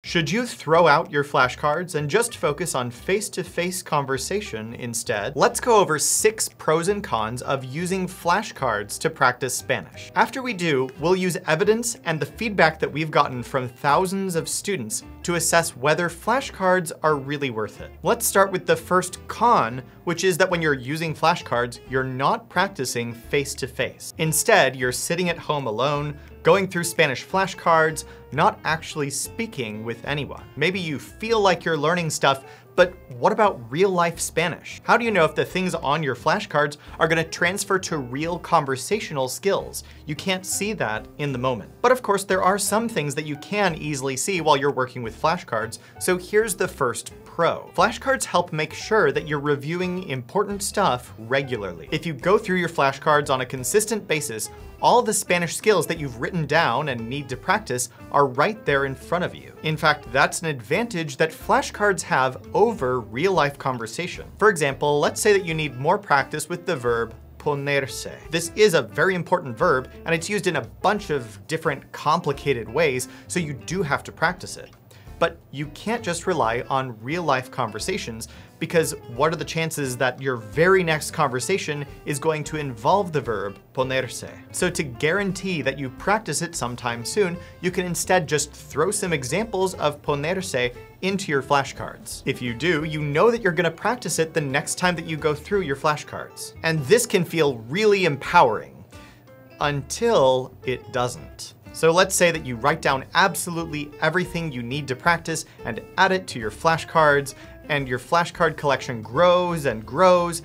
Should you throw out your flashcards and just focus on face-to-face conversation instead? Let's go over 6 pros and cons of using flashcards to practice Spanish. After we do, we'll use evidence and the feedback that we've gotten from thousands of students to assess whether flashcards are really worth it. Let's start with the first con, which is that when you're using flashcards, you're not practicing face-to-face. Instead, you're sitting at home alone, going through Spanish flashcards, not actually speaking with anyone. Maybe you feel like you're learning stuff, but what about real-life Spanish? How do you know if the things on your flashcards are gonna transfer to real conversational skills? You can't see that in the moment. But of course, there are some things that you can easily see while you're working with flashcards, so here's the first pro. Flashcards help make sure that you're reviewing important stuff regularly. If you go through your flashcards on a consistent basis, all the Spanish skills that you've written down and need to practice are right there in front of you. In fact, that's an advantage that flashcards have over real-life conversation. For example, let's say that you need more practice with the verb ponerse. This is a very important verb, and it's used in a bunch of different complicated ways, so you do have to practice it. But you can't just rely on real-life conversations, because what are the chances that your very next conversation is going to involve the verb ponerse? So to guarantee that you practice it sometime soon, you can instead just throw some examples of ponerse into your flashcards. If you do, you know that you're gonna practice it the next time that you go through your flashcards. And this can feel really empowering, until it doesn't. So let's say that you write down absolutely everything you need to practice and add it to your flashcards, and your flashcard collection grows and grows,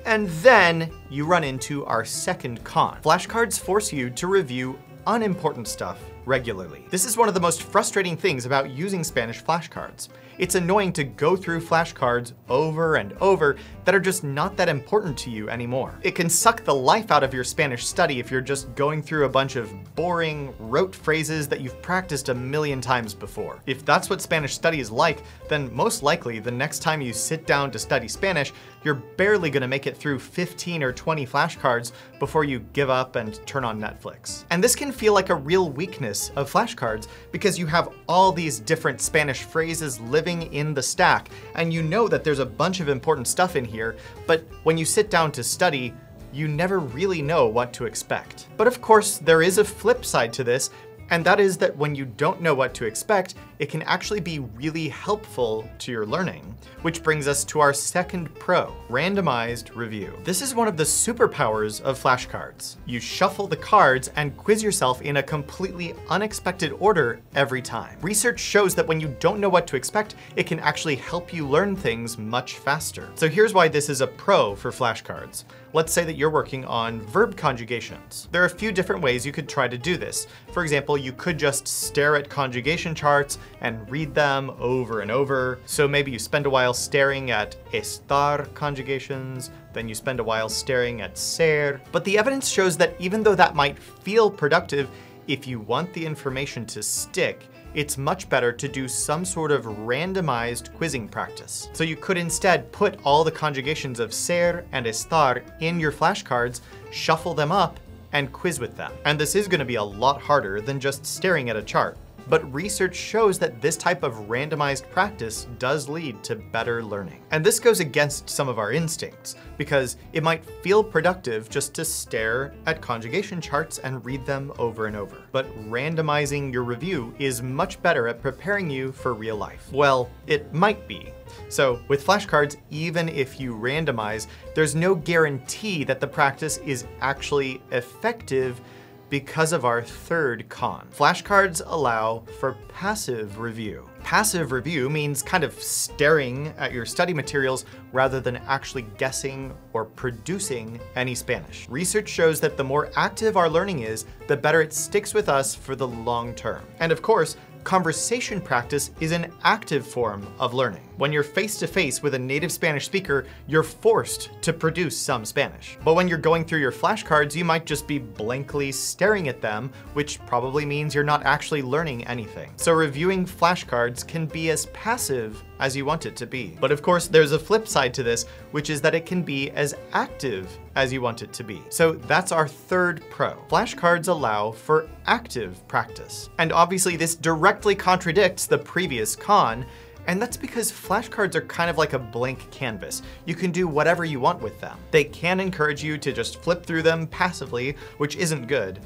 and then you run into our second con. Flashcards force you to review unimportant stuff regularly. This is one of the most frustrating things about using Spanish flashcards. It's annoying to go through flashcards over and over that are just not that important to you anymore. It can suck the life out of your Spanish study if you're just going through a bunch of boring, rote phrases that you've practiced a million times before. If that's what Spanish study is like, then most likely the next time you sit down to study Spanish, you're barely gonna make it through 15 or 20 flashcards before you give up and turn on Netflix. And this can feel like a real weakness of flashcards because you have all these different Spanish phrases living in the stack, and you know that there's a bunch of important stuff in here, but when you sit down to study, you never really know what to expect. But of course, there is a flip side to this, and that is that when you don't know what to expect, it can actually be really helpful to your learning. Which brings us to our second pro, randomized review. This is one of the superpowers of flashcards. You shuffle the cards and quiz yourself in a completely unexpected order every time. Research shows that when you don't know what to expect, it can actually help you learn things much faster. So here's why this is a pro for flashcards. Let's say that you're working on verb conjugations. There are a few different ways you could try to do this. For example, you could just stare at conjugation charts and read them over and over. So maybe you spend a while staring at estar conjugations, then you spend a while staring at ser. But the evidence shows that even though that might feel productive, if you want the information to stick, it's much better to do some sort of randomized quizzing practice. So you could instead put all the conjugations of ser and estar in your flashcards, shuffle them up, and quiz with them. And this is gonna be a lot harder than just staring at a chart. But research shows that this type of randomized practice does lead to better learning. And this goes against some of our instincts, because it might feel productive just to stare at conjugation charts and read them over and over. But randomizing your review is much better at preparing you for real life. Well, it might be. So with flashcards, even if you randomize, there's no guarantee that the practice is actually effective because of our third con. Flashcards allow for passive review. Passive review means kind of staring at your study materials rather than actually guessing or producing any Spanish. Research shows that the more active our learning is, the better it sticks with us for the long term. And of course, conversation practice is an active form of learning. When you're face-to-face with a native Spanish speaker, you're forced to produce some Spanish. But when you're going through your flashcards, you might just be blankly staring at them, which probably means you're not actually learning anything. So reviewing flashcards can be as passive as you want it to be. But of course, there's a flip side to this, which is that it can be as active as you want it to be. So that's our third pro. Flashcards allow for active practice. And obviously this directly directly contradicts the previous con, and that's because flashcards are kind of like a blank canvas. You can do whatever you want with them. They can encourage you to just flip through them passively, which isn't good.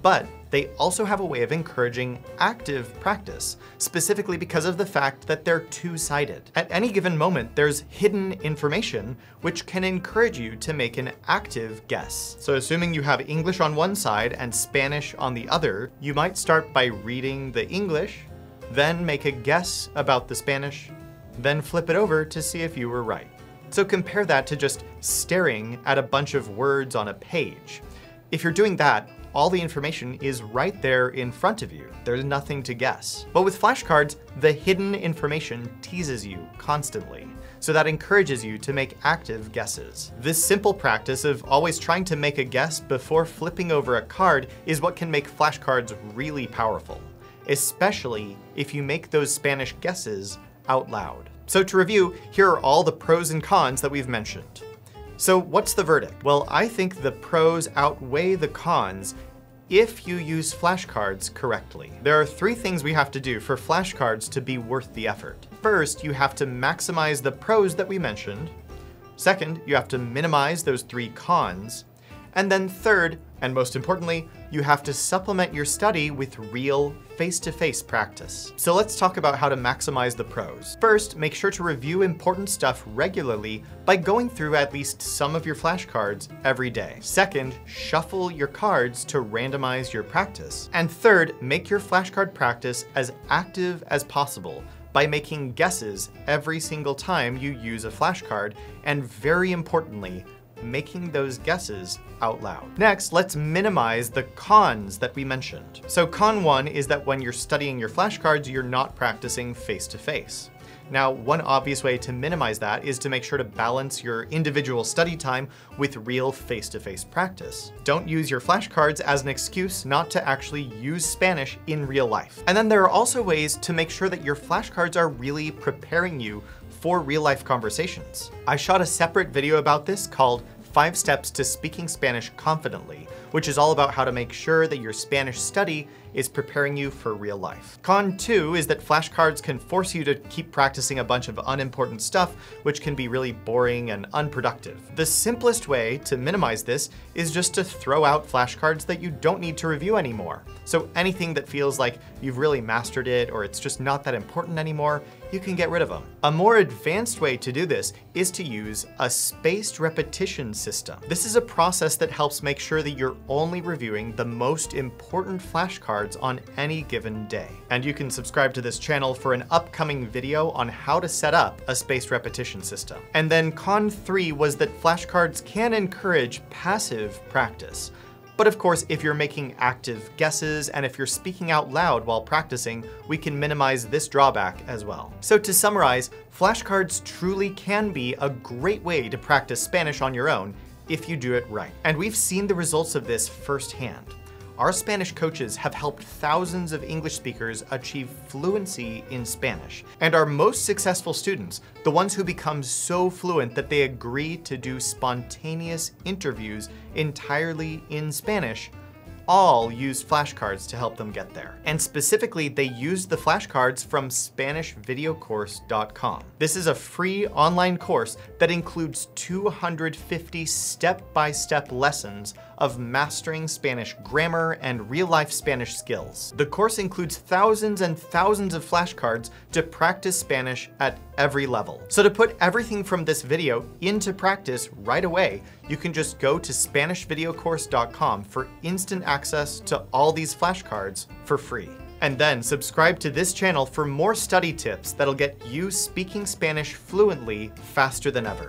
But they also have a way of encouraging active practice, specifically because of the fact that they're two-sided. At any given moment, there's hidden information which can encourage you to make an active guess. So assuming you have English on one side and Spanish on the other, you might start by reading the English, then make a guess about the Spanish, then flip it over to see if you were right. So compare that to just staring at a bunch of words on a page. If you're doing that, all the information is right there in front of you. There's nothing to guess. But with flashcards, the hidden information teases you constantly, so that encourages you to make active guesses. This simple practice of always trying to make a guess before flipping over a card is what can make flashcards really powerful, especially if you make those Spanish guesses out loud. So to review, here are all the pros and cons that we've mentioned. So what's the verdict? Well, I think the pros outweigh the cons if you use flashcards correctly. There are 3 things we have to do for flashcards to be worth the effort. First, you have to maximize the pros that we mentioned. Second, you have to minimize those 3 cons. And then third, and most importantly, you have to supplement your study with real face-to-face practice. So let's talk about how to maximize the pros. First, make sure to review important stuff regularly by going through at least some of your flashcards every day. Second, shuffle your cards to randomize your practice. And third, make your flashcard practice as active as possible by making guesses every single time you use a flashcard, and very importantly, making those guesses out loud. Next, let's minimize the cons that we mentioned. So con 1 is that when you're studying your flashcards, you're not practicing face-to-face. Now, one obvious way to minimize that is to make sure to balance your individual study time with real face-to-face practice. Don't use your flashcards as an excuse not to actually use Spanish in real life. And then there are also ways to make sure that your flashcards are really preparing you for real-life conversations. I shot a separate video about this called 5 Steps to Speaking Spanish Confidently, which is all about how to make sure that your Spanish study is preparing you for real life. Con 2 is that flashcards can force you to keep practicing a bunch of unimportant stuff, which can be really boring and unproductive. The simplest way to minimize this is just to throw out flashcards that you don't need to review anymore. So anything that feels like you've really mastered it or it's just not that important anymore, you can get rid of them. A more advanced way to do this is to use a spaced repetition system. This is a process that helps make sure that you're only reviewing the most important flashcards on any given day. And you can subscribe to this channel for an upcoming video on how to set up a spaced repetition system. And then con 3 was that flashcards can encourage passive practice. But of course, if you're making active guesses and if you're speaking out loud while practicing, we can minimize this drawback as well. So to summarize, flashcards truly can be a great way to practice Spanish on your own if you do it right. And we've seen the results of this firsthand. Our Spanish coaches have helped thousands of English speakers achieve fluency in Spanish. And our most successful students, the ones who become so fluent that they agree to do spontaneous interviews entirely in Spanish, all used flashcards to help them get there. And specifically, they used the flashcards from SpanishVideoCourse.com. This is a free online course that includes 250 step-by-step lessons of mastering Spanish grammar and real-life Spanish skills. The course includes thousands and thousands of flashcards to practice Spanish at every level. So to put everything from this video into practice right away, you can just go to SpanishVideoCourse.com for instant access to all these flashcards for free. And then subscribe to this channel for more study tips that'll get you speaking Spanish fluently faster than ever.